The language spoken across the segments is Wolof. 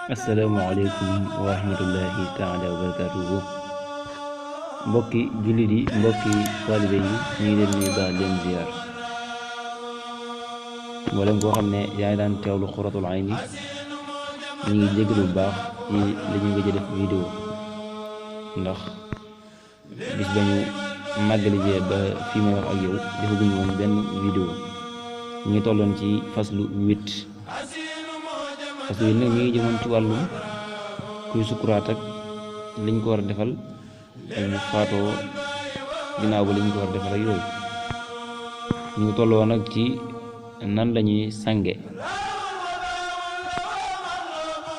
asalaamaaleykum wa rahmatullahi taala wa barakaatuhu mbokki jullit yi mbokki taalibe yi ñu ngi leen nuyu baax leen ziyaar mboolem koo xam ne yaa ngi daan teewlu Xuratul Ayni ñu ngi jégalu bu baax ci li ñu gëj a def vidéo ndax bis ba ñu màggali jee ba fii may wax ak yow defaguñu woon benn vidéo ñu ngi tolloon ci faslu 8 parce que nag mi ngi jëmoon ci wàllum kuy sukuraat ak liñ ko war a defal ak bu faatoo ginnaaw ba liñ ko war a defal ak yooyu ñu ngi tolloo nag ci nan lañuy sange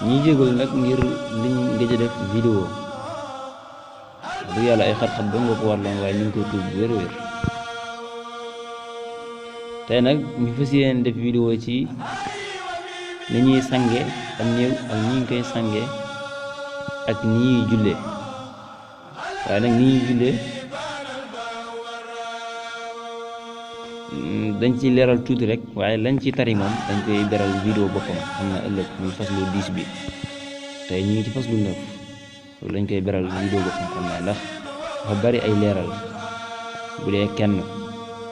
ñi jégal nag ngir liñ gëj a def vidéo du yàlla ay xat-xat ba nga ko war loon waaye ñu ngi koy tuub wér-wér tey nag ñu fas yéene def vidéo ci ni ñuy sange ak néew ak ñi ngi koy sange ak ni ñuy jullee waaye nag ni ñuy jullee dañ ci leeral tuuti rek waaye lañ ci tari moom dañ koy beral vidéo boppam xam na ëllëg muy faslu 10 bi tey ñu ngi ci faslu 9 loolu lañ koy beral vidéo boppam xam naa ndax dafa bari ay leeral bu dee kenn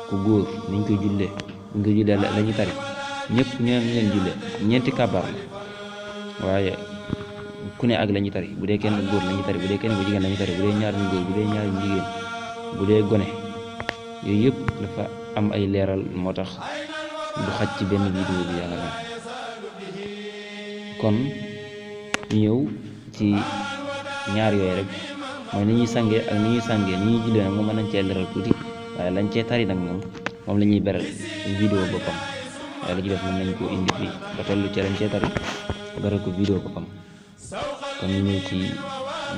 ku góor niñ koy jullee la ñu tari ñëpp ñoo leen julle ñeenti kabar la waaye ku ne ak la ñu tari bu dee kenn góor la ñu tari bu dee kenn bu jigéen la ñu tari bu dee ñaar ñu góor bu dee ñaar ñu jigéen bu dee gone yooyu yëpp dafa am ay leeral moo tax du xaj ci benn vidéo bi yàlla na kon ñu ñëw ci ñaar yooyu rek mooy ni ñuy sangee ak ni ñuy sangee ni ñuy jullee nag moom mën nañ cee leeral tuuti waaye lañ cee tari nag moom la ñuy beral vidéo boppam waaye la ci def mën nañ koo indi fii ba tollu ci lañ cee tari beral ko vidéo boppam kon ñu ñëw ci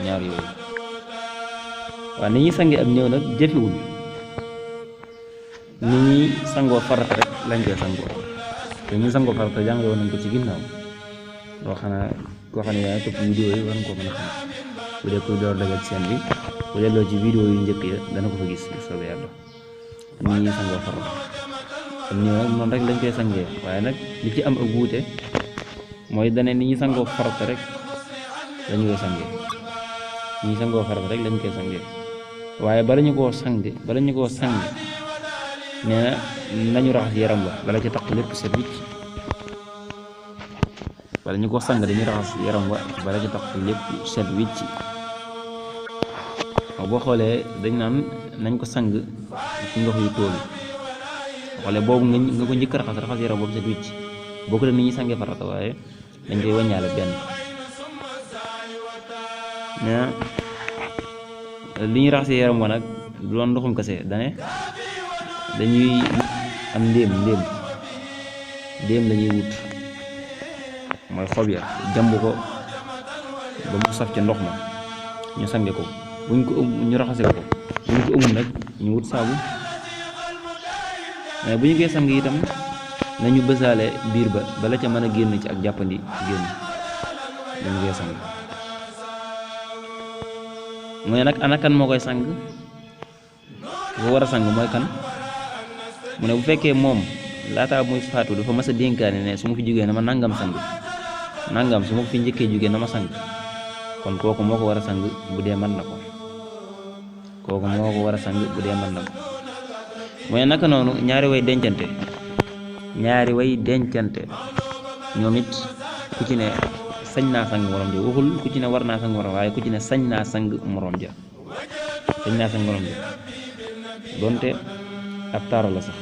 ñaar yooyu waaw ni ñuy sangee ab néew nag jëfewul ni ñuy sangoo farata rek lañ koy sangoo te ñuy sangoo farata jàngale woon nañ ko ci ginnaaw loo xanaa koo xam ne yaa topp vidéo yi war nga koo mën a xam bu dee kuy door dagat seen bi bu delloo ci vidéo yu njëkk ya dana ko fa gis soobee yàlla ni ñuy sangoo farata am ñëw nag noonu rek lañ koy sangee waaye nag li ci am ak wuute mooy dane ni ñuy sangoo farata rek lañu koy sangee ni ñuy sangoo farata rek lañ koy sangee waaye bala ñu koo sang nee na nañu raxas yaram ba bala ci taq lépp set wicc bala ñu ko sang dañuy raxas yaram ba bala ci taq lépp set wicc boo xoolee dañ naan nañ ko sang ci ndox yu tóol xoolee boobu nga ko njëkk raxas yaram boobu set wicc boo ko def ni ñuy sangee farata waaye dañ koy wàññaale benn mais li ñuy raxasee yaram wa nag du doon ndoxum kese dane dañuy am ndéem lañuy wut mooy xob ya jàmb ko ba mu saf ca ndox ma ñu sange ko buñ ko ñu raxase ko buñ ko ëmul nag ñu wut saabu mais bu ñu koy sang itam nañu bësaale biir ba bala ca mën a génn ci ak jàppandi génn dañu koy sang mooy nag ana kan moo koy sang bu war a sang mooy kan mu ne bu fekkee moom laataa muy faatu dafa mas a dénkaane ne su ma fi jógee na ma nangam sang nangam su ma fi njëkkee jógee na ma sang kon kooku moo ko war a sang bu dee mën na ko mooy naka noonu ñaari way dencante ñoom it ku ci ne sañ naa sang morom ja waxul ku ci ne war naa sang morom waaye ku ci ne sañ naa sang morom ja donte ab taaro la sax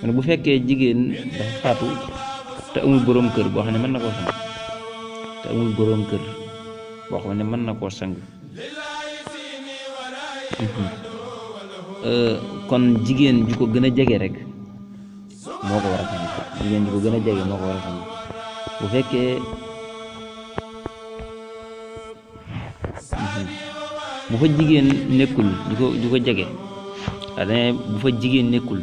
mu ne bu fekkee jigéen dafa faatu te amul boroom kër boo xam ne mën na koo sang kon jigéen ju ko gën a jege rek moo ko war a sang bu fekkee bu fa jigéen nekkul ju ko jege dane bu fa jigéen nekkul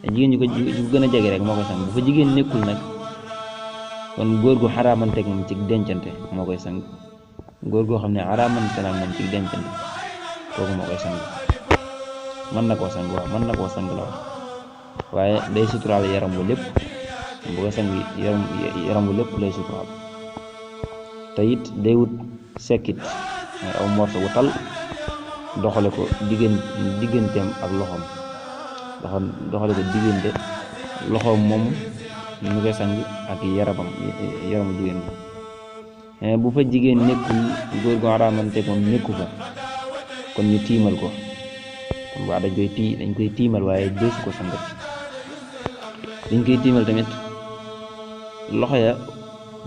jigéen ju ko gën a jege rek moo koy sang bu fa jigéen nekkul nag kon góor gu xaraamanteeg moom ci dencante moo koy sang góor goo xam ne xaraamante nag moom ci dencante kooku moo koy sang mën na koo sang la wax waaye day suturaal yaram ba lépp bu ko sang yaram lépp lay suturaal te it day wut sekkit aw morso bu tal doxale ko digganteem ak loxoom doxale ko diggante loxoom moom ñu koy sang ak yaramu jigéen ko bu fa jigéen nekkul góor gu araamante moom nekku fa kon ñu tiimal ko kon waa dañ koy tiimal waaye deesu ko sangat dañ koy tiimal tamit loxo ya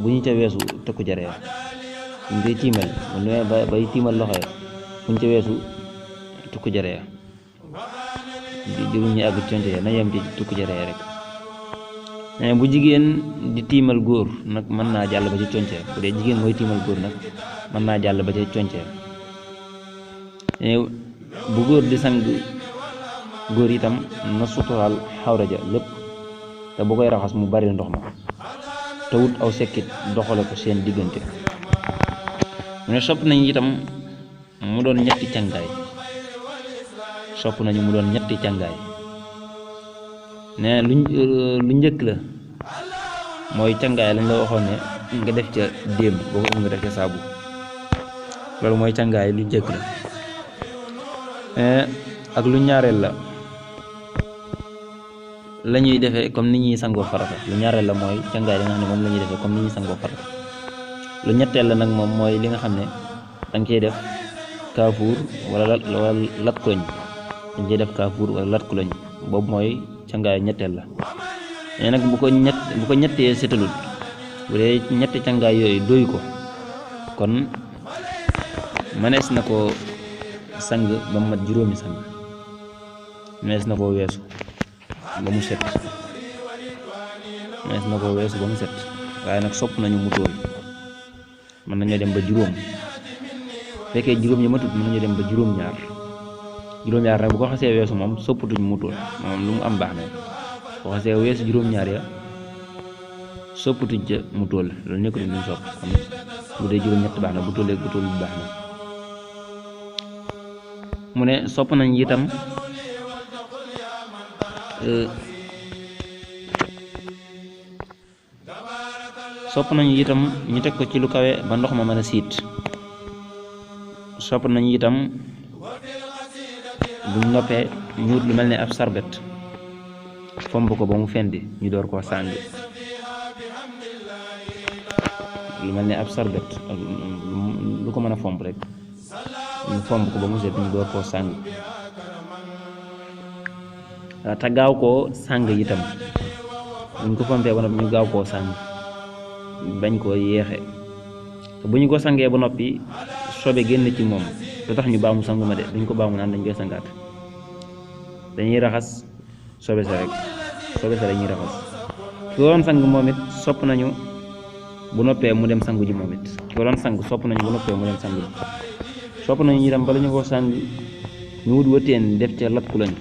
bu ñu ca weesu tëkku jaree dañ koy tiimal bay tiimal loxo ya bu ñu ca weesu tukku jaree jëruñ ñu àgg conte ya na yem ci tukku jaree rek bu jigéen di tiimal góor nag mën naa jàll ba ci conce bu dee jigéen mooy tiimal góor nag mën naa jàll ba ci conce bu góor di sang góor itam na suturaal xawra ja lépp te bu koy raxas mu bari ndox ma te wut aw sekkit doxale ko seen diggante mu ne sopp nañu itam mu doon ñetti càngaay ne lu njëkk la mooy càngaay lañ la waxoon ne nga def ca déem boo ko nga def ca saabu loolu mooy càngaay lu njëkk la ak lu ñaareel la ñuy defee comme ni ñuy sangoo farata lu ñaareel la mooy càngaay li nga xam ne moom la ñuy defee comme ni ñuy sangoo farata lu ñetteel la nag moom mooy li nga xam ne danga ciy def kaafuur wala lat koñ dañ ciy def kaafuur wala lat koñ boobu mooy càngaay ñetteel la mais nag bu ko ñettee setalul bu dee ñetti càngaay yooyu doy ko kon mënees na ko sang ba mu mat juróomi sang mënees na koo weesu ba mu set waaye nag sopp nañu mu tóol mën nañoo dem ba juróom fekkee juróom yi matut mën nañoo dem ba juróom-ñaar nag bu ko xasee weesu moom soppatuñ mu tóol moom lu mu am baax na bu ko xasee weesu juróom-ñaar ya soppatuñ ca mu tóol loolu nekkul luñ sopp kon bu dee juróom-ñett baax na bu tóolee bu tóol bu baax na mu ne sopp nañ itam ñu teg ko ci lu kawe ba ndox ma mën a siit sopp nañu itam buñ noppee ñu wut lu mel ne ab sarbet fomb ko ba mu fendi ñu door koo sàng lu mel ne ab sarbet lu ko mën a fomb rek ñu fomb ko ba mu set ñu door koo sàng te gaaw koo sàng itam buñ ko fompee ba noppi ñu gaaw koo sàng bañ koo yeexe te bu ñu ko sangee ba noppi sobe génn ci moom lu tax ñu baamu sangu ma de duñ ko baamu naan dañ koy sangaat dañuy raxas sobe sa dañuy raxas ki waroon sang moom it sopp nañu bu noppee mu dem sangu ji moom it ki waroon sang sopp nañu bu noppee mu dem sangu ji sopp nañu itam bala ñu ko sang ñu wut wëteen def ca lat ku lañ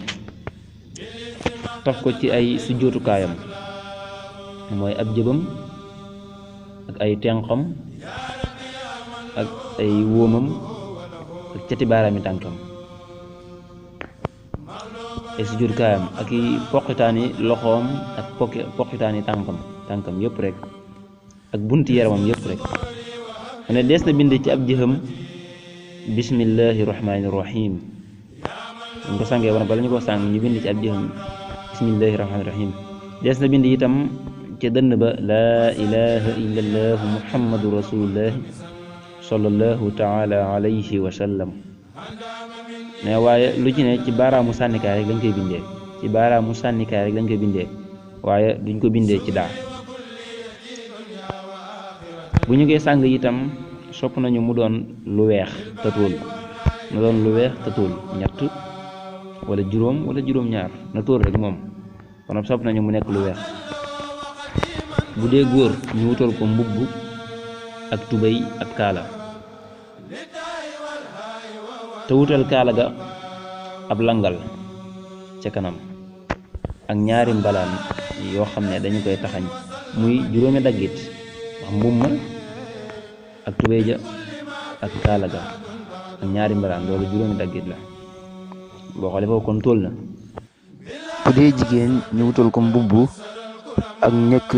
taf ko ci ay sujjóotukaayam mooy ab jëbam ak ay tenxam ak ay wóomam ak cati baaraami tànkam ay sujjóotukaayam ak i poqitaani loxoom ak poqitaani tànkam yëpp rek ak bunti yaramam yëpp rek mu ne dees na bind ci ab jëxam bismillahi rahmaani rahim ñu ko sangee wala bala ñu ko sang ñu bind ci ab jëxam bismillahi rahmaani rahim dees na bind itam ca dënn ba laa ilaha illa allahu muhammadu rasulullah sallallahu taala alayhi wa sallam ne waaye lu ci ne ci baaraamu sànnikaay rek lañ koy bindee waaye duñ ko bindee ci daa bu ñu koy sàng itam sopp nañu mu doon lu weex te tóol ñett wala juróom wala juróom-ñaar na tóol rek moom kon sopp nañu mu nekk lu weex bu dee góor ñu wutal ko mbubb ak tubéy ak kaala te wutal kaala ga ab langal ca kanam ak ñaari mbalaan yoo xam ne dañu koy taxañ muy juróomi daggit wax mbubb ma ak tubéy ja ak kaala ga ak ñaari mbalaan loolu juróomi daggit la boo xoolee foofu kon tóol na bu dee jigéen ñu wutal ko mbubb ak ñëkk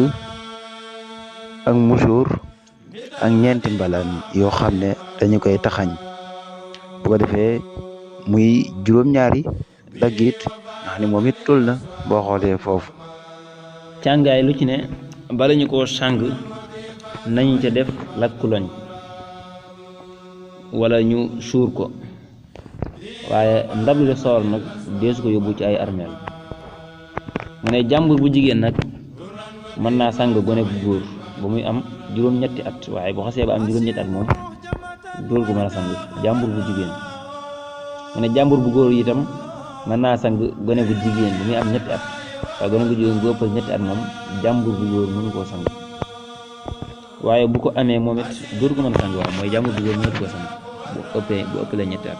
ak musuur ak ñeenti mbalaan yoo xam ne dañu koy taxañ bu ko defee muy juróom-ñaari daggit nga xam ne moom it tul na boo xoolee foofu. càngaay lu ci ne bala ñu koo sàng nañu ca def lakku loñ wala ñu suur ko, waaye ndab li soor nag deesu ko yóbbu ci ay armeel. mu ne jàmbur bu jigéen nag mën naa sang gone bu góor ba muy am juróom-ñetti at, waaye bu xasee ba am juróom-ñetti at moom dóor ko mën a sang jàmbur bu jigéen. mu ne jàmbur bu góor itam mën naa sang gone bu jigéen bu muy am ñetti at, waaye gone bu jigéen bu ëpp ñetti at moom jàmbur bu góor mënu koo sang, waaye bu ko amee moom it dóor ko mën a sang. waaw mooy jàmbur bu góor mënatu koo sang bu ëppalee ñetti at,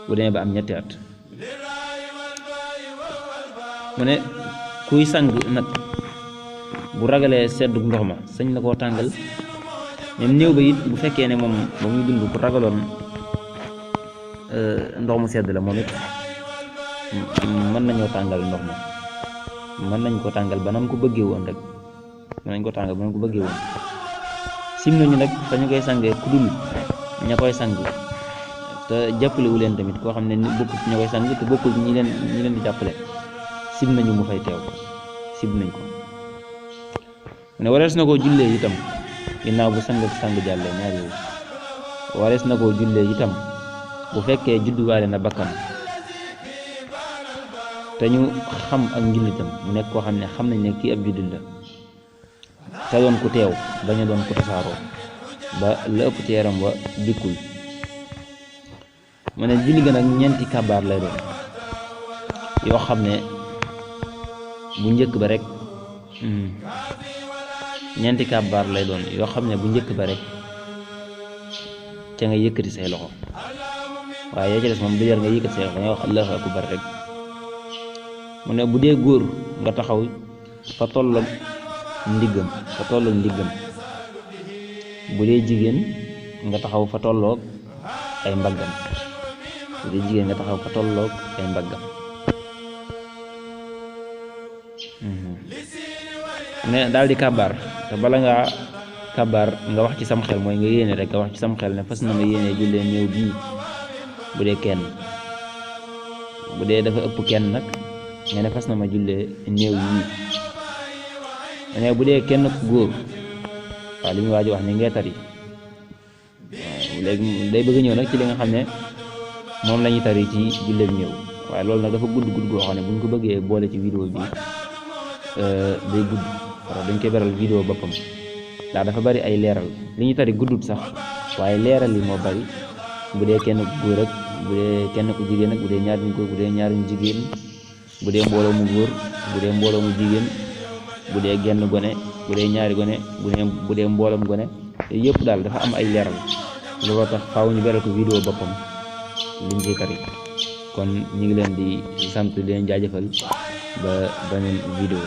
bu demee ba am ñetti at. mu ne kuy sang nag bu ragalee seddu ndox ma sañ na koo tàngal. même néew ba it bu fekkee ne moom ba muy dund ku ragaloon ndox mu sedd la, moom it mën nañoo tàngal ndox ma, mën nañ ko tàngal ba nam ko bëggee woon rek, mën nañ ko tàngal ba nam ko bëggee woon. sim nañu nag fa ñu koy sangee ku dul ña koy sang te jàppale wu leen tamit, koo xam ne bokkul ña koy sang te bokkul ñi leen di jàppale, sim nañu mu fay teew, sib nañ ko. ne warees na koo jullee itam ginnaaw bu sang jàllee ñaar yooyu. warees na koo jullee itam bu fekkee judduwaale na bakkan te ñu xam ak njullitam, mu nekk koo xam ne xam nañ ne kii ab jullit la te doon ku teew, bañ a doon ku tasaaroo ba la ëpp ci yaram wa dikkul. mu ne julli ga nag ñeenti kabaar lay doon yoo xam ne bu njëkk ba rek ñeenti kabaar lay doon yoo xam ne bu njëkk ba rek ca nga yëkkati say loxo, waaye yaa ci des moom du jar nga yëkkati say loxo, nga wax allahu akbar rek. mu ne bu dee góor nga taxaw fa tolloog ndiggam, bu dee jigéen nga taxaw fa tolloog ay mbaggam, bu dee jigéen nga taxaw fa tolloog ay mbaggam. ne daal di kabaar, te bala ngaa kabaar nga wax ci sam xel, mooy nga yéene rek nga wax ci sam xel ne fas na ma yéene jullee néew bii bu dee kenn. bu dee dafa ëpp kenn nag nga ne fas na ma jullee néew yii. ne bu dee kenn ku góor, waaw li ñu waaj wax ne ngay tari, waaw léegi day bëgg ñëw nag ci li nga xam ne moom la ñuy tari ci jullee néew, waaye loolu nag dafa gudd goo xam ne bu ñu ko bëggee boole ci vidéo bi day gudd, waaw dañ koy beral vidéo boppam ndax dafa bari ay leeral. li ñu tari guddut sax, waaye leeral yi moo bari. bu dee kenn ku góor ak bu dee kenn ku jigéen ak bu dee ñaar ñu góor, bu dee ñaar ñu jigéen, bu dee mbooloo mu góor, bu dee mbooloo mu jigéen, bu dee genn gone, bu dee ñaari gone, bu dee mbooloom gone, yëpp daal dafa am ay leeral. looloo tax faaw ñu beral ko vidéo boppam liñ ciy tari. kon ñu ngi leen di sant di leen jaajëfal ba beneen vidéo.